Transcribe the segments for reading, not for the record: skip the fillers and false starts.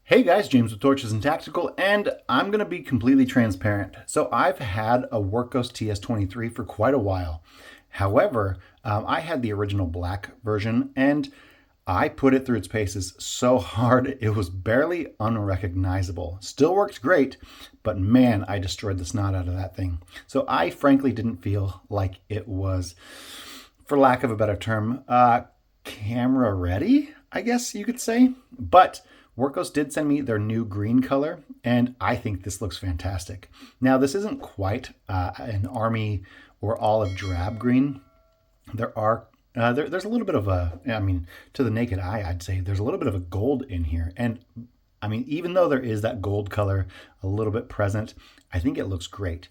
Hey guys, James with Torches and Tactical, and I'm going to be completely transparent. So I've had a Wurkkos TS23 for quite a while. However, I had the original black version, and I put it through its paces so hard it was barely unrecognizable. Still worked great, but man, I destroyed the snot out of that thing. So I frankly didn't feel like it was, for lack of a better term, camera ready, I guess you could say. But Wurkkos did send me their new green color, and I think this looks fantastic. Now, this isn't quite an army or olive drab green. There's a little bit of to the naked eye, I'd say there's a little bit of a gold in here. And I mean, even though there is that gold color a little bit present, I think it looks great.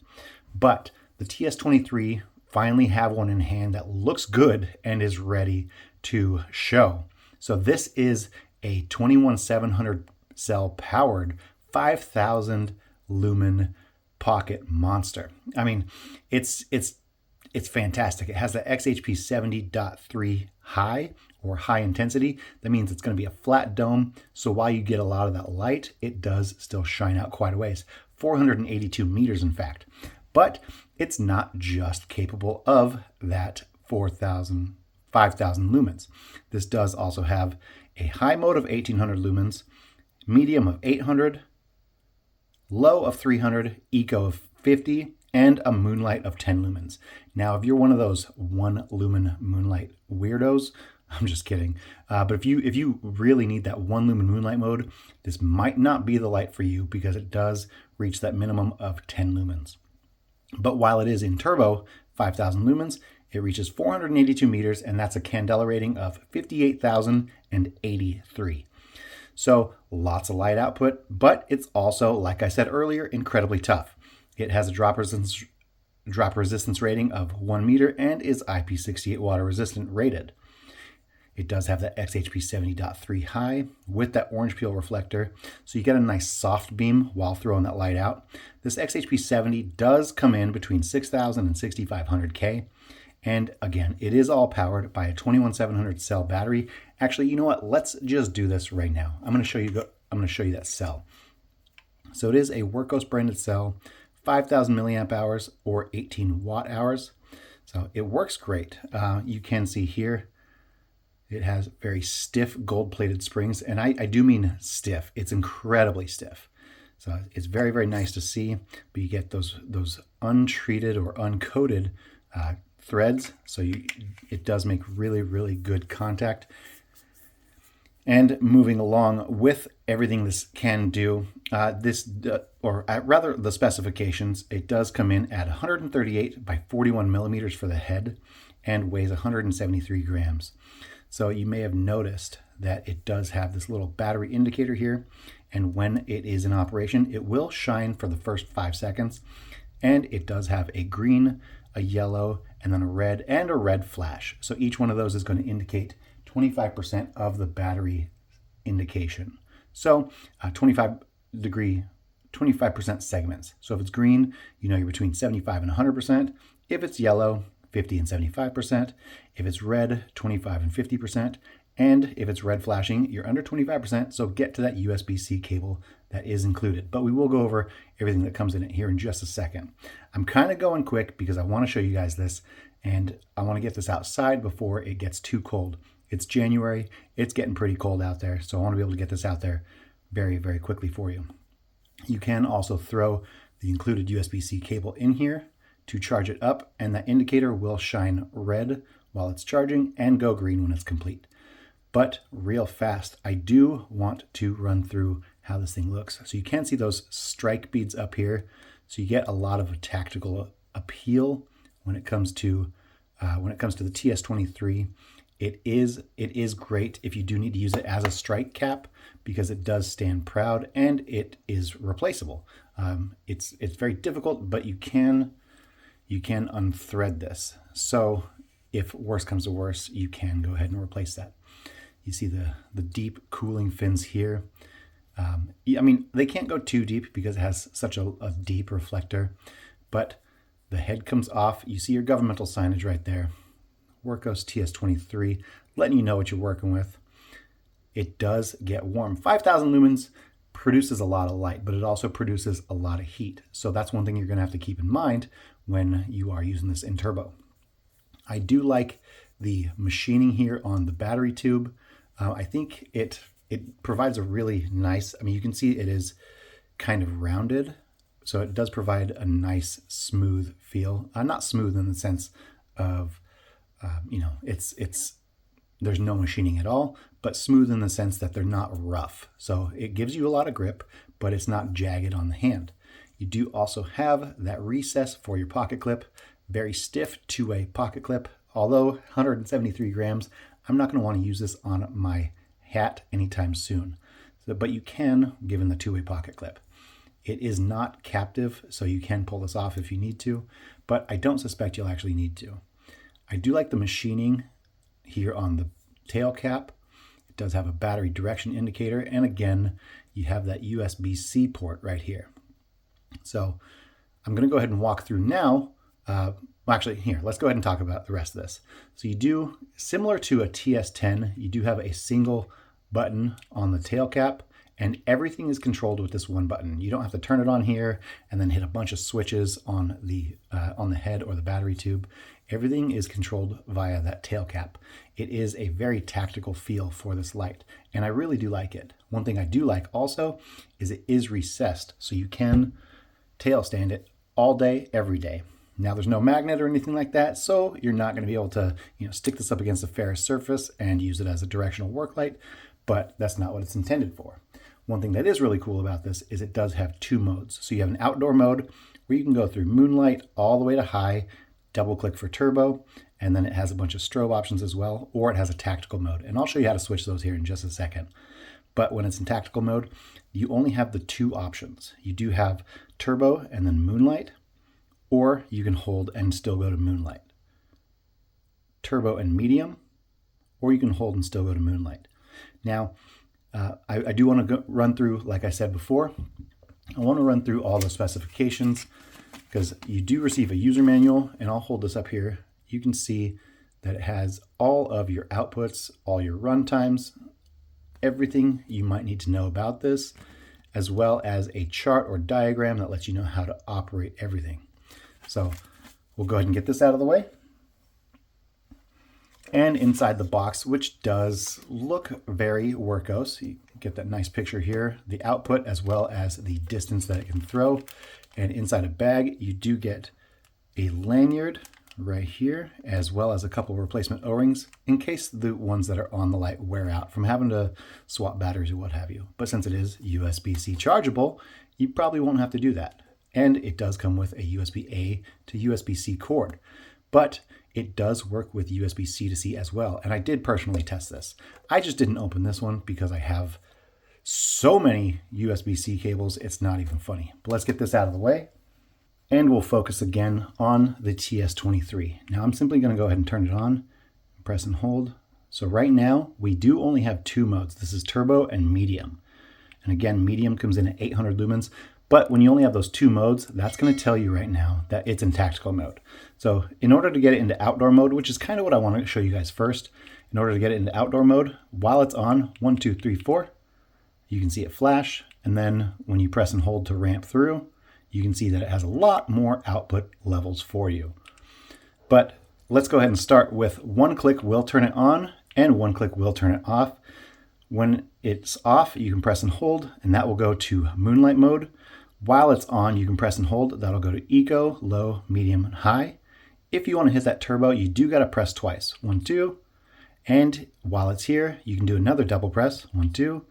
But the TS23 finally have one in hand that looks good and is ready to show. So this is a 21700 cell powered 5000 lumen pocket monster. I mean, it's fantastic. It has the XHP 70.3 high or high intensity. That means it's going to be a flat dome. So while you get a lot of that light, it does still shine out quite a ways. 482 meters, in fact. But it's not just capable of that 5,000 lumens. This does also have a high mode of 1800 lumens, medium of 800, low of 300, eco of 50, and a moonlight of 10 lumens. Now, if you're one of those 1 lumen moonlight weirdos, I'm just kidding. But if you really need that 1 lumen moonlight mode, this might not be the light for you because it does reach that minimum of 10 lumens. But while it is in turbo, 5000 lumens, it reaches 482 meters, and that's a candela rating of 58,083. So lots of light output, but it's also, like I said earlier, incredibly tough. It has a drop resistance rating of 1 meter and is IP68 water resistant rated. It does have that XHP 70.3 high with that orange peel reflector, so you get a nice soft beam while throwing that light out. This XHP 70 does come in between 6,000 and 6,500 K. And again, it is all powered by a 21700 cell battery. Actually, you know what? Let's just do this right now. I'm going to show you that cell. So it is a Wurkkos branded cell, 5,000 milliamp hours or 18 watt hours. So it works great. You can see here, it has very stiff gold-plated springs, and I do mean stiff. It's incredibly stiff. So it's very, very nice to see. But you get those untreated or uncoated threads, so it does make really, really good contact. And moving along with everything this can do, the specifications, it does come in at 138 by 41 millimeters for the head and weighs 173 grams. So you may have noticed that it does have this little battery indicator here, and when it is in operation, it will shine for the first 5 seconds, and it does have a green, a yellow, and then a red flash. So each one of those is going to indicate 25% of the battery indication. So 25% segments. So if it's green, you know you're between 75 and 100%. If it's yellow, 50 and 75%. If it's red, 25 and 50%. And if it's red flashing, you're under 25%. So get to that USB-C cable that is included. But we will go over everything that comes in it here in just a second. I'm kind of going quick because I want to show you guys this, and I want to get this outside before it gets too cold. It's January. It's getting pretty cold out there. So I want to be able to get this out there very, very quickly for you. You can also throw the included USB-C cable in here to charge it up, and that indicator will shine red while it's charging and go green when it's complete. But real fast, I do want to run through how this thing looks. So you can see those strike beads up here. So you get a lot of a tactical appeal when it comes to the TS23. It is great if you do need to use it as a strike cap because it does stand proud and it is replaceable. It's very difficult, but you can unthread this. So if worse comes to worse, you can go ahead and replace that. You see the deep cooling fins here. I mean, they can't go too deep because it has such a deep reflector, but the head comes off. You see your governmental signage right there. Wurkkos TS23, letting you know what you're working with. It does get warm. 5,000 lumens, produces a lot of light, but it also produces a lot of heat. So that's one thing you're going to have to keep in mind when you are using this in turbo. I do like the machining here on the battery tube. I think it provides a really nice, I mean, you can see it is kind of rounded, so it does provide a nice smooth feel. Not smooth in the sense of, there's no machining at all, but smooth in the sense that they're not rough. So it gives you a lot of grip, but it's not jagged on the hand. You do also have that recess for your pocket clip, very stiff two-way pocket clip. Although 173 grams, I'm not going to want to use this on my hat anytime soon. But you can, given the two-way pocket clip. It is not captive, so you can pull this off if you need to, but I don't suspect you'll actually need to. I do like the machining here on the tail cap. It does have a battery direction indicator, and again, you have that USB-C port right here. So I'm going to go ahead and walk through now. Actually, here, let's go ahead and talk about the rest of this. So you do, similar to a TS10, you do have a single button on the tail cap, and everything is controlled with this one button. You don't have to turn it on here and then hit a bunch of switches on the head or the battery tube. Everything is controlled via that tail cap. It is a very tactical feel for this light, and I really do like it. One thing I do like also is it is recessed, so you can tail stand it all day, every day. Now there's no magnet or anything like that, so you're not going to be able to stick this up against a ferrous surface and use it as a directional work light, but that's not what it's intended for. One thing that is really cool about this is it does have two modes. So you have an outdoor mode where you can go through moonlight all the way to high, double click for turbo, and then it has a bunch of strobe options as well, or it has a tactical mode. And I'll show you how to switch those here in just a second. But when it's in tactical mode, you only have the two options. You do have turbo and then moonlight, or you can hold and still go to moonlight. Turbo and medium, or you can hold and still go to moonlight. Now, I do want to run through, like I said before, I want to run through all the specifications because you do receive a user manual, and I'll hold this up here. You can see that it has all of your outputs, all your run times, everything you might need to know about this, as well as a chart or diagram that lets you know how to operate everything. So we'll go ahead and get this out of the way. And inside the box, which does look very Wurkkos, you get that nice picture here, the output as well as the distance that it can throw. And inside a bag, you do get a lanyard right here, as well as a couple of replacement O-rings in case the ones that are on the light wear out from having to swap batteries or what have you. But since it is USB-C chargeable, you probably won't have to do that. And it does come with a USB-A to USB-C cord, but it does work with USB-C to C as well. And I did personally test this. I just didn't open this one because I have so many USB-C cables, it's not even funny. But let's get this out of the way, and we'll focus again on the TS23. Now I'm simply going to go ahead and turn it on, press and hold. So right now we do only have two modes. This is turbo and medium. And again, medium comes in at 800 lumens. But when you only have those two modes, that's going to tell you right now that it's in tactical mode. So in order to get it into outdoor mode, which is kind of what I want to show you guys first, in order to get it into outdoor mode, while it's on 1, 2, 3, 4, you can see it flash. And then when you press and hold to ramp through, you can see that it has a lot more output levels for you. But let's go ahead and start with one click will turn it on and one click will turn it off. When it's off, you can press and hold, and that will go to moonlight mode. While it's on, you can press and hold. That'll go to eco, low, medium, and high. If you want to hit that turbo, you do got to press twice. 1, 2. And while it's here, you can do another double press. 1, 2.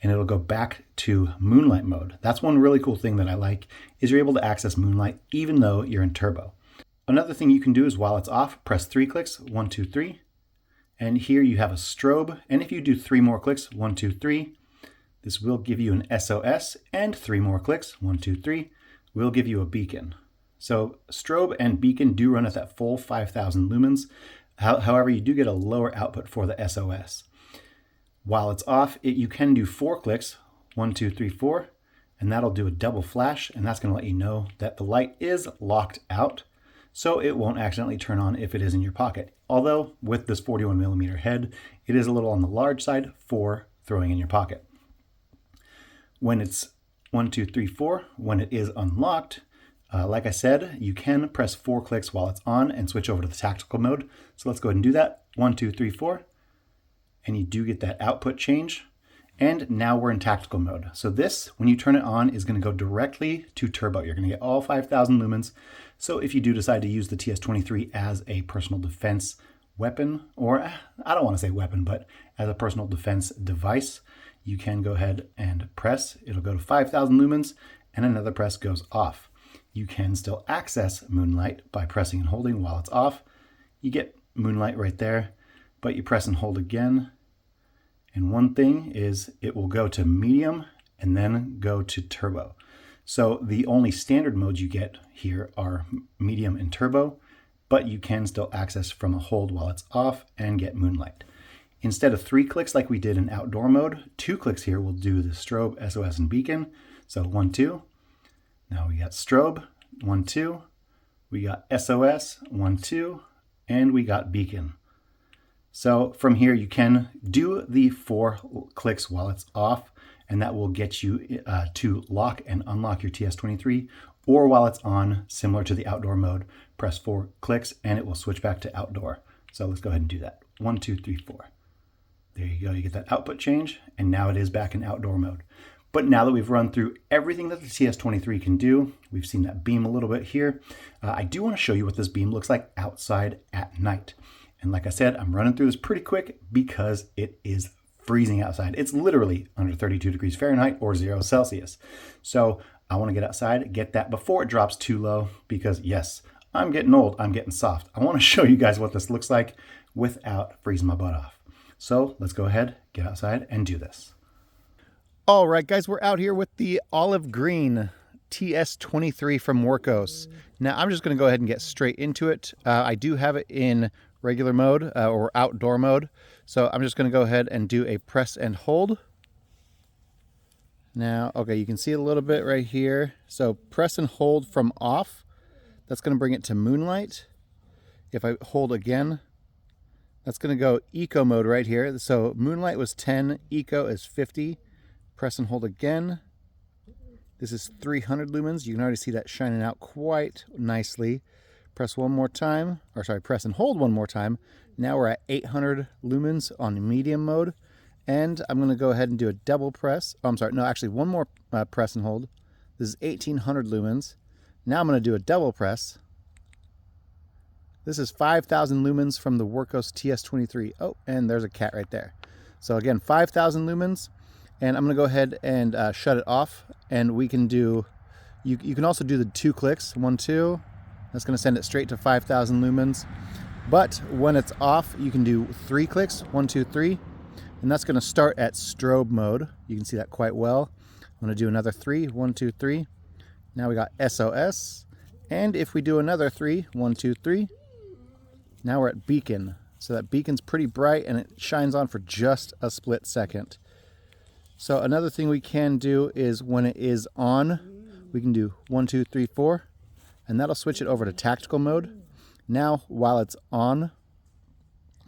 And it'll go back to moonlight mode. That's one really cool thing that I like, is you're able to access moonlight even though you're in turbo. Another thing you can do is while it's off, press 3 clicks. 1, 2, 3. And here you have a strobe. And if you do 3 more clicks, 1, 2, 3, this will give you an SOS, and 3 more clicks, 1, 2, 3, will give you a beacon. So strobe and beacon do run at that full 5,000 lumens. However, you do get a lower output for the SOS. While it's off, you can do 4 clicks, 1, 2, 3, 4, and that'll do a double flash, and that's going to let you know that the light is locked out, so it won't accidentally turn on if it is in your pocket. Although with this 41mm head, it is a little on the large side for throwing in your pocket. when it's 1, 2, 3, 4, when it is unlocked, like I said, you can press 4 clicks while it's on and switch over to the tactical mode. So let's go ahead and do that. 1, 2, 3, 4. And you do get that output change. And now we're in tactical mode. So this, when you turn it on, is going to go directly to turbo. You're going to get all 5,000 lumens. So if you do decide to use the TS23 as a personal defense weapon, or I don't want to say weapon, but as a personal defense device, you can go ahead and press. It'll go to 5,000 lumens and another press goes off. You can still access Moonlight by pressing and holding while it's off. You get Moonlight right there, but you press and hold again. And one thing is it will go to medium and then go to turbo. So the only standard modes you get here are medium and turbo, but you can still access from a hold while it's off and get Moonlight. Instead of 3 clicks like we did in outdoor mode, 2 clicks here will do the strobe, SOS, and beacon. So 1, 2. Now we got strobe, 1, 2. We got SOS, 1, 2. And we got beacon. So from here, you can do the 4 clicks while it's off, and that will get you to lock and unlock your TS23, or while it's on, similar to the outdoor mode, press 4 clicks and it will switch back to outdoor. So let's go ahead and do that. 1, 2, 3, 4. There you go. You get that output change, and now it is back in outdoor mode. But now that we've run through everything that the TS23 can do, we've seen that beam a little bit here. I do want to show you what this beam looks like outside at night. And like I said, I'm running through this pretty quick because it is freezing outside. It's literally under 32 degrees Fahrenheit or 0 Celsius. So I want to get outside, get that before it drops too low, because yes, I'm getting old, I'm getting soft. I want to show you guys what this looks like without freezing my butt off. So let's go ahead, get outside and do this. All right, guys, we're out here with the olive green TS23 from Wurkkos. Now I'm just going to go ahead and get straight into it. I do have it in regular mode or outdoor mode. So I'm just going to go ahead and do a press and hold. Now, okay, you can see a little bit right here. So press and hold from off. That's going to bring it to Moonlight. If I hold again, that's going to go eco mode right here. So Moonlight was 10, eco is 50. Press and hold again. This is 300 lumens. You can already see that shining out quite nicely. Press one more time, or sorry, press and hold one more time. Now we're at 800 lumens on medium mode. And I'm going to go ahead and do a double press. Oh, I'm sorry, no, actually one more press and hold. This is 1800 lumens. Now I'm going to do a double press. This is 5,000 lumens from the Wurkkos TS23. Oh, and there's a cat right there. So again, 5,000 lumens. And I'm going to go ahead and shut it off. And we can do, you can also do the 2 clicks, 1, 2. That's going to send it straight to 5,000 lumens. But when it's off, you can do 3 clicks, 1, 2, 3. And that's going to start at strobe mode. You can see that quite well. I'm going to do another 3, 1, 2, 3. Now we got SOS. And if we do another 3, 1, 2, 3. Now we're at beacon. So that beacon's pretty bright and it shines on for just a split second. So another thing we can do is when it is on, we can do 1, 2, 3, 4, and that'll switch it over to tactical mode. Now, while it's on,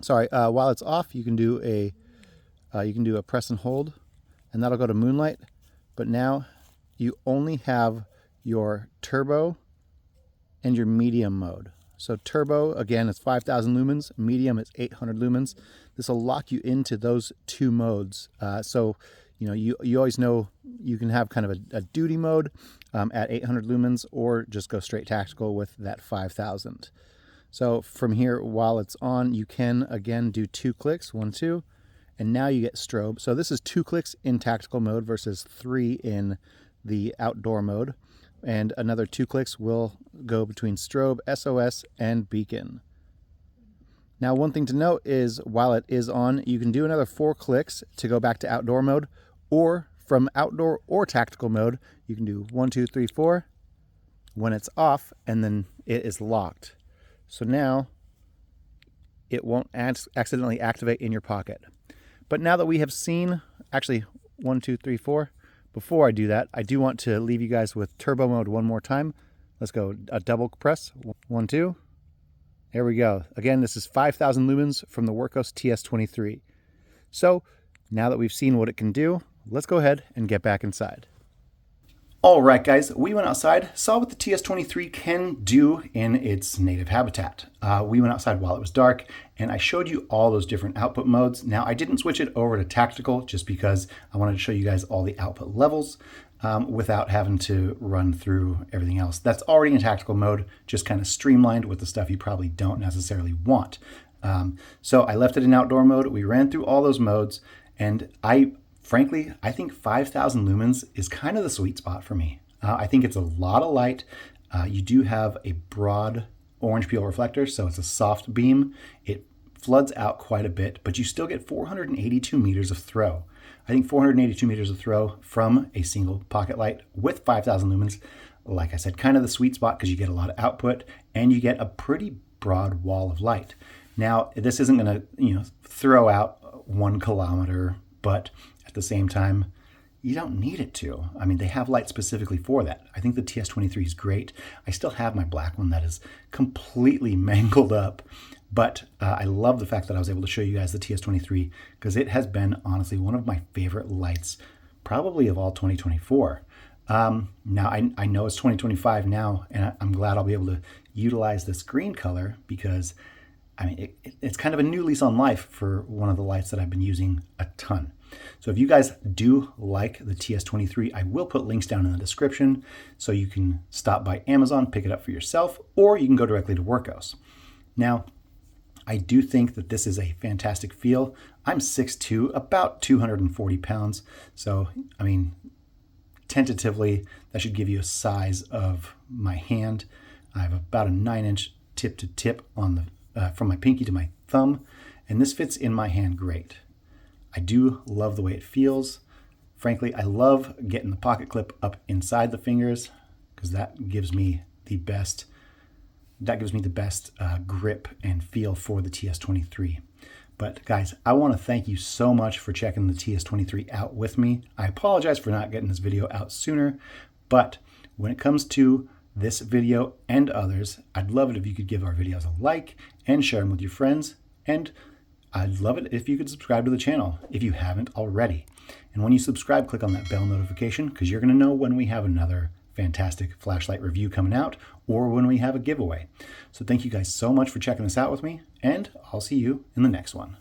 while it's off, you can do a press and hold, and that'll go to Moonlight. But now you only have your turbo and your medium mode. So turbo, again, is 5,000 lumens. Medium is 800 lumens. This will lock you into those 2 modes. So you always know you can have kind of a duty mode at 800 lumens, or just go straight tactical with that 5,000. So from here, while it's on, you can again do 2 clicks, 1, 2, and now you get strobe. So this is 2 clicks in tactical mode versus 3 in the outdoor mode. And another 2 clicks will go between strobe, SOS, and beacon. Now, one thing to note is while it is on, you can do another 4 clicks to go back to outdoor mode, or from outdoor or tactical mode, you can do 1, 2, 3, 4 when it's off, and then it is locked. So now it won't accidentally activate in your pocket. But now that we have seen, actually 1, 2, 3, 4, before I do that, I do want to leave you guys with turbo mode one more time. Let's go a double press, 1, 2. There we go. Again, this is 5,000 lumens from the Wurkkos TS23. So now that we've seen what it can do, let's go ahead and get back inside. All right, guys, we went outside, saw what the TS23 can do in its native habitat. We went outside while it was dark, and I showed you all those different output modes. Now, I didn't switch it over to tactical just because I wanted to show you guys all the output levels without having to run through everything else. That's already in tactical mode, just kind of streamlined with the stuff you probably don't necessarily want. So I left it in outdoor mode. We ran through all those modes, and frankly, I think 5,000 lumens is kind of the sweet spot for me. I think it's a lot of light. You do have a broad orange peel reflector, so it's a soft beam. It floods out quite a bit, but you still get 482 meters of throw. I think 482 meters of throw from a single pocket light with 5,000 lumens, like I said, kind of the sweet spot because you get a lot of output and you get a pretty broad wall of light. Now, this isn't going to, throw out 1 kilometer, but at the same time, you don't need it to. I mean, they have light specifically for that. I think the TS23 is great. I still have my black one that is completely mangled up, but I love the fact that I was able to show you guys the TS23 because it has been honestly one of my favorite lights probably of all 2024. Now, I know it's 2025 now, and I'm glad I'll be able to utilize this green color because I mean, it's kind of a new lease on life for one of the lights that I've been using a ton. So if you guys do like the TS23, I will put links down in the description so you can stop by Amazon, pick it up for yourself, or you can go directly to Wurkkos. Now, I do think that this is a fantastic feel. I'm 6'2", about 240 pounds. So, I mean, tentatively, that should give you a size of my hand. I have about a 9-inch tip to tip on the from my pinky to my thumb, and this fits in my hand great. I do love the way it feels. Frankly, I love getting the pocket clip up inside the fingers because that gives me the best grip and feel for the TS23. But guys, I want to thank you so much for checking the TS23 out with me. I apologize for not getting this video out sooner, but when it comes to this video and others, I'd love it if you could give our videos a like and share them with your friends. And I'd love it if you could subscribe to the channel if you haven't already. And when you subscribe, click on that bell notification because you're going to know when we have another fantastic flashlight review coming out or when we have a giveaway. So thank you guys so much for checking this out with me, and I'll see you in the next one.